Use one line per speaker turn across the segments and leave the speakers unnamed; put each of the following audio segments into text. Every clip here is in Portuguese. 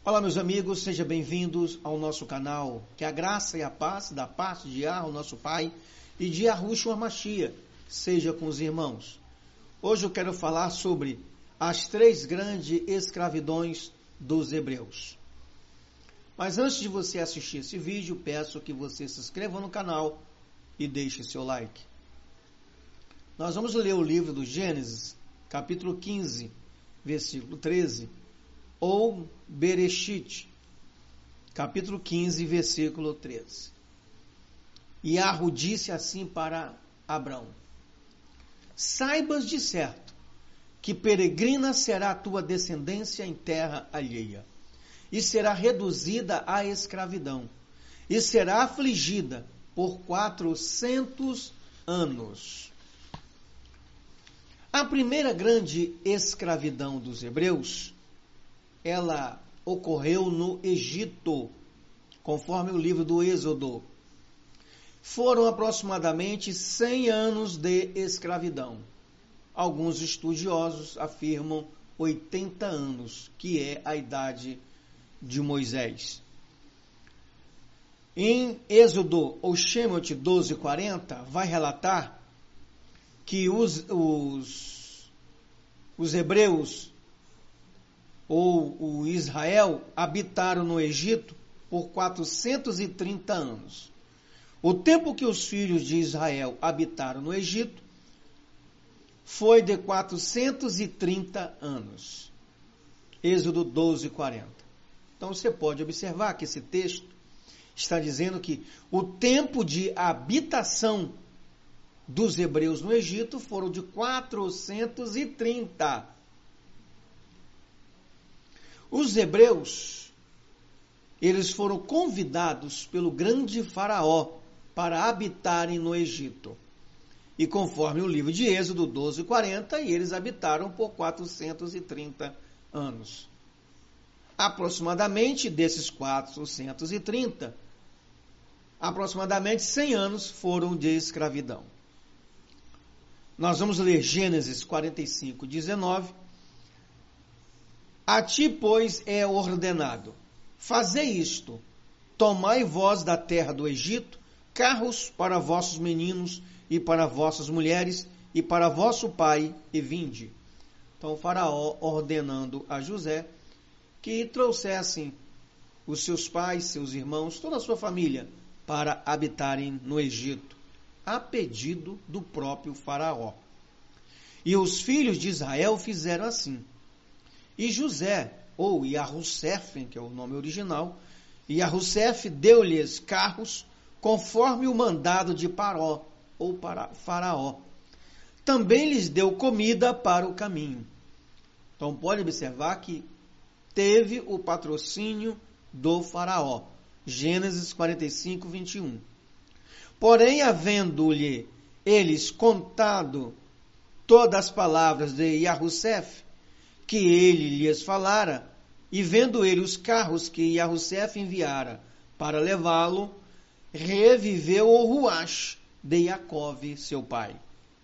Olá, meus amigos, sejam bem-vindos ao nosso canal. Que a graça e a paz da parte de Yahweh, o nosso Pai, e de Yahushua Mashiach seja com os irmãos. Hoje eu quero falar sobre as 3 grandes escravidões dos hebreus. Mas antes de você assistir esse vídeo, peço que você se inscreva no canal e deixe seu like. Nós vamos ler o livro do Gênesis, capítulo 15, versículo 13, ou Bereshit, capítulo 15, versículo 13. Yahweh disse assim para Abrão: saibas de certo que peregrina será a tua descendência em terra alheia, e será reduzida à escravidão, e será afligida por 400 anos. A primeira grande escravidão dos hebreus, ela ocorreu no Egito, conforme o livro do Êxodo. Foram aproximadamente 100 anos de escravidão. Alguns estudiosos afirmam 80 anos, que é a idade de Moisés. Em Êxodo, ou Shemot 12:40, vai relatar que os hebreus, ou o Israel, habitaram no Egito por 430 anos. O tempo que os filhos de Israel habitaram no Egito foi de 430 anos. Êxodo 12:40. Então você pode observar que esse texto está dizendo que o tempo de habitação dos hebreus no Egito foram de 430. Os hebreus, eles foram convidados pelo grande faraó para habitarem no Egito. E conforme o livro de Êxodo 12:40, eles habitaram por 430 anos. Aproximadamente desses 430, aproximadamente 100 anos foram de escravidão. Nós vamos ler Gênesis 45:19. A ti, pois, é ordenado: fazei isto, tomai vós da terra do Egito carros para vossos meninos e para vossas mulheres e para vosso pai, e vinde. Então o faraó ordenando a José que trouxessem os seus pais, seus irmãos, toda a sua família para habitarem no Egito, a pedido do próprio faraó. E os filhos de Israel fizeram assim. E José, ou Yahussef, que é o nome original, Yahussef deu-lhes carros conforme o mandado de Paró, ou para Faraó. Também lhes deu comida para o caminho. Então pode observar que teve o patrocínio do Faraó. Gênesis 45:21. Porém, havendo-lhe eles contado todas as palavras de Yahussef, que ele lhes falara, e vendo ele os carros que Yahussef enviara para levá-lo, reviveu o Ruach de Jacove, seu pai.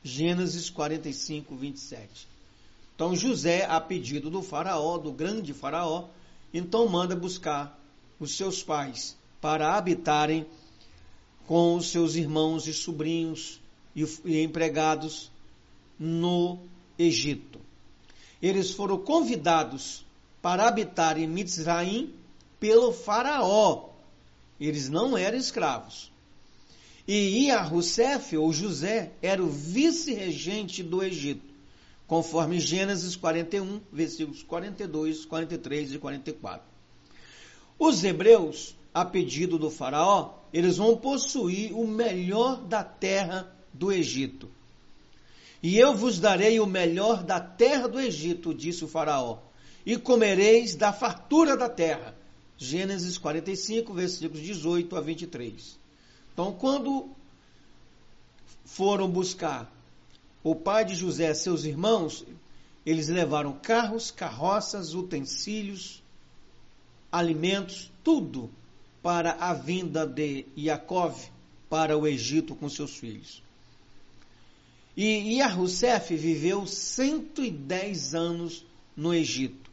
Gênesis 45:27. Então José, a pedido do faraó, do grande faraó, então manda buscar os seus pais para habitarem com os seus irmãos e sobrinhos e empregados no Egito. Eles foram convidados para habitar em Mitzraim pelo faraó. Eles não eram escravos. E Yahussef, ou José, era o vice-regente do Egito, conforme Gênesis 41, versículos 42, 43 e 44. Os hebreus, a pedido do faraó, eles vão possuir o melhor da terra do Egito. E eu vos darei o melhor da terra do Egito, disse o faraó, e comereis da fartura da terra. Gênesis 45, versículos 18 a 23. Então, quando foram buscar o pai de José, seus irmãos, eles levaram carros, carroças, utensílios, alimentos, tudo para a vinda de Jacove para o Egito com seus filhos. E Yahussef viveu 110 anos no Egito.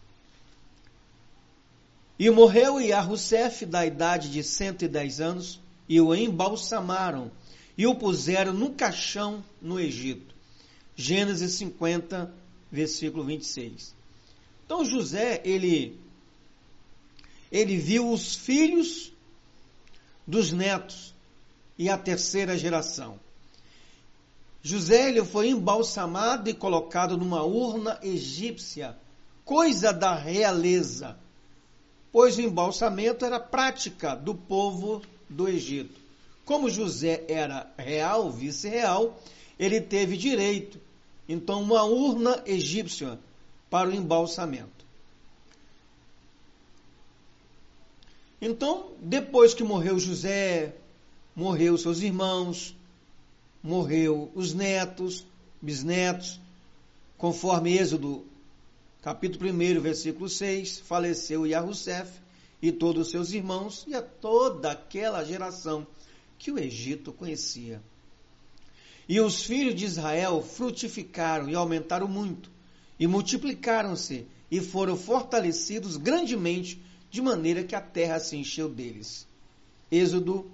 E morreu Iarrussef da idade de 110 anos, e o embalsamaram, e o puseram num caixão no Egito. Gênesis 50, versículo 26. Então José, ele viu os filhos dos netos e a terceira geração. José, ele foi embalsamado e colocado numa urna egípcia, coisa da realeza, pois o embalsamento era prática do povo do Egito. Como José era real, vice-real, ele teve direito, então, uma urna egípcia para o embalsamento. Então, depois que morreu José, morreu seus irmãos, morreu os netos, bisnetos, conforme Êxodo, capítulo 1, versículo 6, faleceu Iarrussef e todos os seus irmãos e a toda aquela geração que o Egito conhecia. E os filhos de Israel frutificaram e aumentaram muito, e multiplicaram-se, e foram fortalecidos grandemente, de maneira que a terra se encheu deles. Êxodo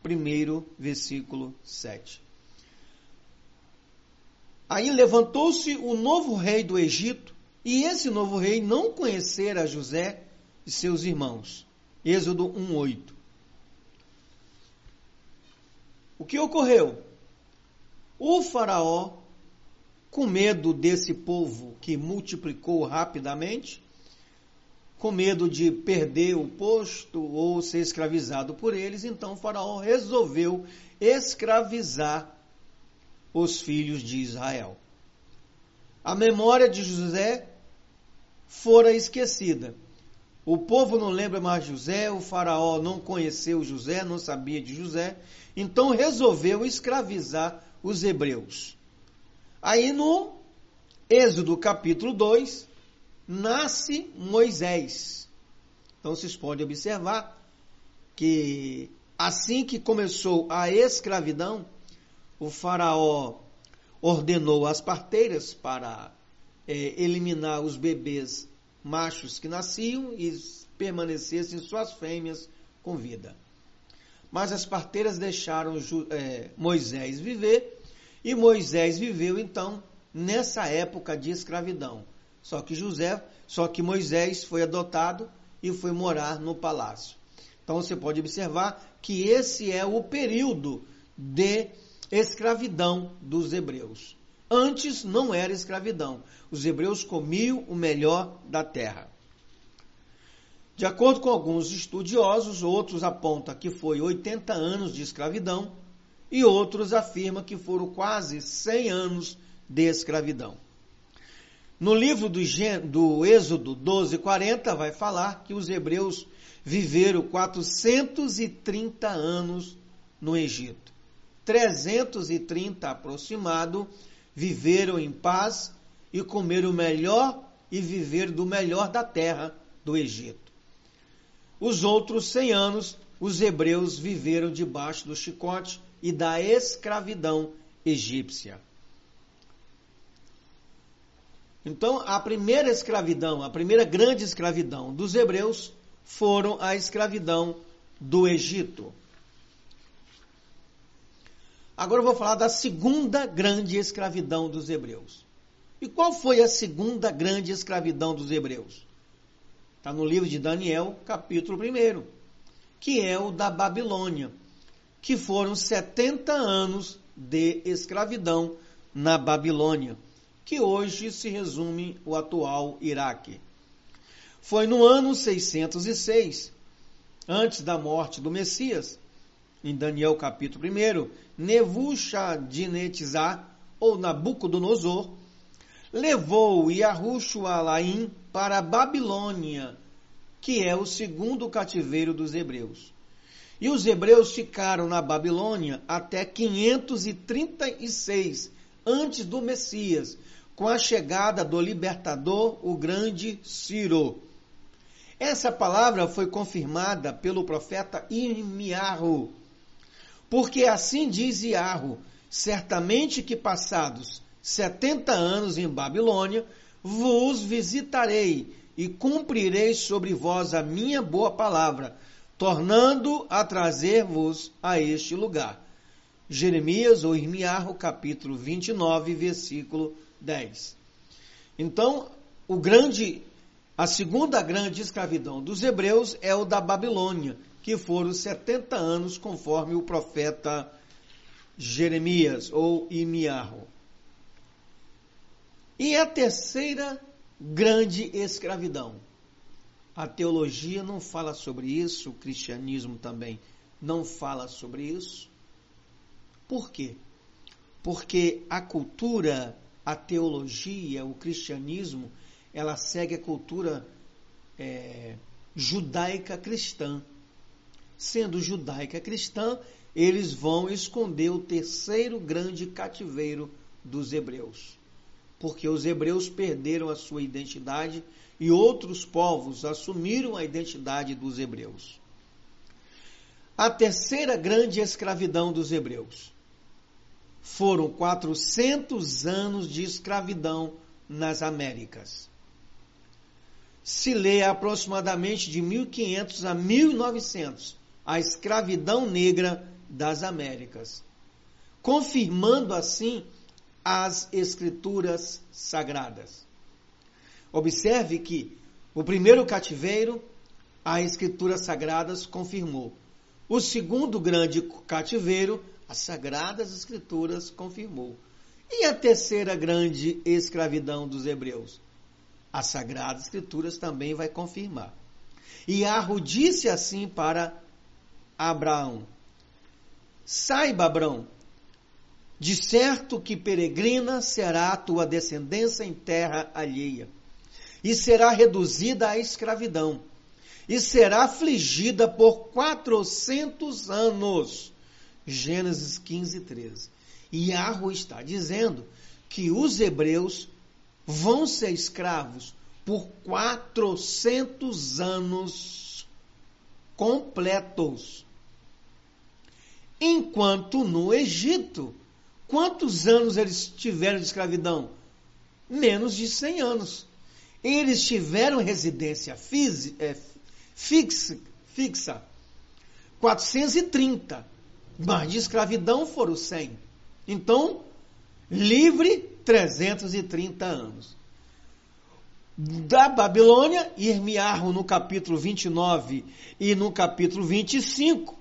1, versículo 7. Aí levantou-se o novo rei do Egito, e esse novo rei não conhecera José e seus irmãos. Êxodo 1:8. O que ocorreu? O faraó, com medo desse povo que multiplicou rapidamente, com medo de perder o posto ou ser escravizado por eles, então o faraó resolveu escravizar os filhos de Israel. A memória de José fora esquecida. O povo não lembra mais de José, o faraó não conheceu José, não sabia de José, então resolveu escravizar os hebreus. Aí no Êxodo capítulo 2, nasce Moisés. Então vocês podem observar que assim que começou a escravidão, o faraó ordenou as parteiras para eliminar os bebês machos que nasciam e permanecessem suas fêmeas com vida. Mas as parteiras deixaram Moisés viver, e Moisés viveu então nessa época de escravidão. Só que Moisés foi adotado e foi morar no palácio. Então você pode observar que esse é o período de escravidão dos hebreus. Antes não era escravidão. Os hebreus comiam o melhor da terra. De acordo com alguns estudiosos, outros apontam que foi 80 anos de escravidão e outros afirmam que foram quase 100 anos de escravidão. No livro do Êxodo 12:40 vai falar que os hebreus viveram 430 anos no Egito. 330 aproximado viveram em paz e comeram o melhor e viveram do melhor da terra do Egito. Os outros 100 anos, os hebreus viveram debaixo do chicote e da escravidão egípcia. Então, a primeira escravidão, a primeira grande escravidão dos hebreus foram a escravidão do Egito. Agora eu vou falar da segunda grande escravidão dos hebreus. E qual foi a segunda grande escravidão dos hebreus? Está no livro de Daniel, capítulo 1, que é o da Babilônia, que foram 70 anos de escravidão na Babilônia, que hoje se resume o atual Iraque. Foi no ano 606, antes da morte do Messias, em Daniel capítulo 1, Nebuchadnezzar, ou Nabucodonosor, levou Iarruxalaim para a Babilônia, que é o segundo cativeiro dos hebreus. E os hebreus ficaram na Babilônia até 536 antes do Messias, com a chegada do libertador, o grande Ciro. Essa palavra foi confirmada pelo profeta Irmiarru, porque assim diz Iarru: certamente que passados 70 anos em Babilônia, vos visitarei e cumprirei sobre vós a minha boa palavra, tornando a trazer-vos a este lugar. Jeremias ou Irmiarro, capítulo 29, versículo 10. Então, a segunda grande escravidão dos hebreus é o da Babilônia, que foram 70 anos, conforme o profeta Jeremias ou Irmiarro. E a terceira grande escravidão. A teologia não fala sobre isso, o cristianismo também não fala sobre isso. Por quê? Porque a cultura, a teologia, o cristianismo, ela segue a cultura judaica cristã. Sendo judaica cristã, eles vão esconder o terceiro grande cativeiro dos hebreus. Porque os hebreus perderam a sua identidade e outros povos assumiram a identidade dos hebreus. A terceira grande escravidão dos hebreus foram 400 anos de escravidão nas Américas. Se lê aproximadamente de 1500 a 1900 a escravidão negra das Américas, confirmando assim as escrituras sagradas. Observe que o primeiro cativeiro, as escrituras sagradas confirmou. O segundo grande cativeiro, as sagradas escrituras confirmou. E a terceira grande escravidão dos hebreus? As sagradas escrituras também vai confirmar. E Arro disse assim para Abraão: saiba, Abraão, de certo que peregrina será a tua descendência em terra alheia, e será reduzida à escravidão, e será afligida por 400 anos. Gênesis 15, 13. E Arro está dizendo que os hebreus vão ser escravos por 400 anos completos. Enquanto no Egito, quantos anos eles tiveram de escravidão? Menos de 100 anos. Eles tiveram residência fixa, 430. Mas de escravidão foram 100. Então, livre, 330 anos. Da Babilônia, Irmiarro no capítulo 29 e no capítulo 25,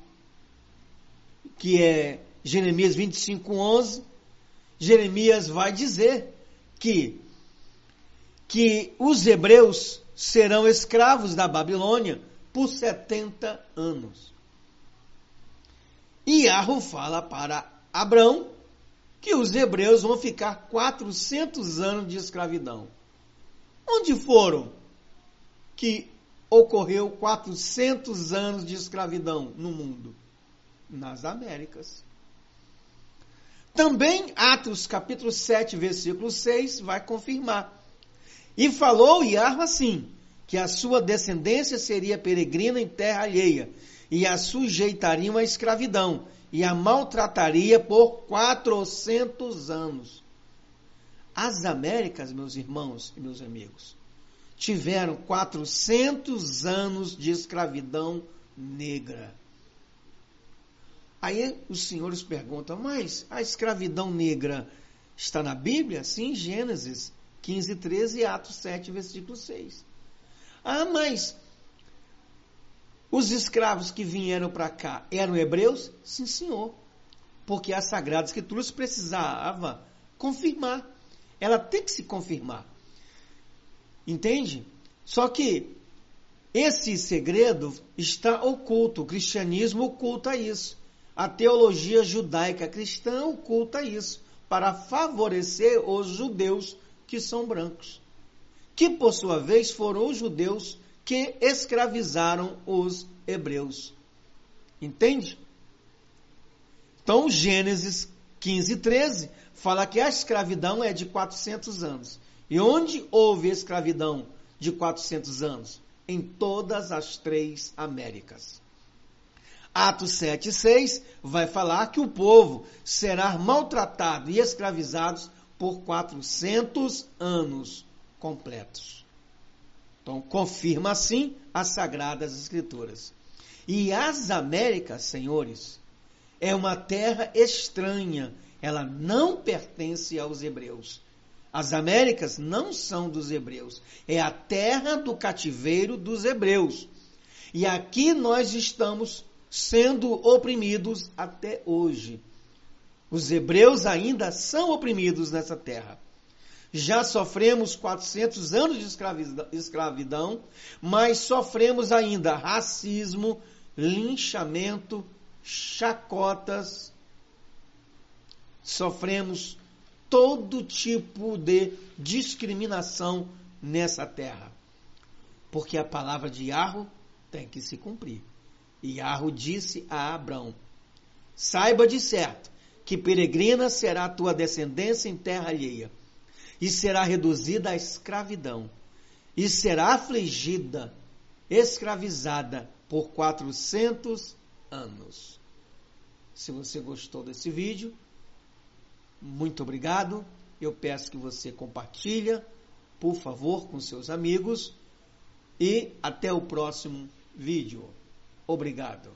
que é Jeremias 25, 11, Jeremias vai dizer que os hebreus serão escravos da Babilônia por 70 anos. E Arro fala para Abrão que os hebreus vão ficar 400 anos de escravidão. Onde foram que ocorreu 400 anos de escravidão no mundo? Nas Américas. Também Atos capítulo 7, versículo 6 vai confirmar. E falou Arro assim, que a sua descendência seria peregrina em terra alheia, e a sujeitariam à escravidão, e a maltrataria por 400 anos. As Américas, meus irmãos e meus amigos, tiveram 400 anos de escravidão negra. Aí os senhores perguntam, mas a escravidão negra está na Bíblia? Sim, Gênesis 15, 13 e Atos 7, versículo 6. Ah, mas os escravos que vieram para cá eram hebreus? Sim, senhor. Porque a Sagrada Escritura precisava confirmar. Ela tem que se confirmar. Entende? Só que esse segredo está oculto. O cristianismo oculta isso. A teologia judaica cristã oculta isso para favorecer os judeus que são brancos, que por sua vez foram os judeus que escravizaram os hebreus. Entende? Então, Gênesis 15, 13 fala que a escravidão é de 400 anos. E onde houve escravidão de 400 anos? Em todas as 3 Américas. Atos 7, 6 vai falar que o povo será maltratado e escravizado por 400 anos completos. Então, confirma assim as Sagradas Escrituras. E as Américas, senhores, é uma terra estranha. Ela não pertence aos hebreus. As Américas não são dos hebreus. É a terra do cativeiro dos hebreus. E aqui nós estamos sendo oprimidos até hoje. Os hebreus ainda são oprimidos nessa terra. Já sofremos 400 anos de escravidão, mas sofremos ainda racismo, linchamento, chacotas. Sofremos todo tipo de discriminação nessa terra. Porque a palavra de Yahweh tem que se cumprir. E Yahweh disse a Abrão: saiba de certo que peregrina será a tua descendência em terra alheia, e será reduzida à escravidão, e será afligida, escravizada por 400 anos. Se você gostou desse vídeo, muito obrigado. Eu peço que você compartilhe, por favor, com seus amigos, e até o próximo vídeo. Obrigado.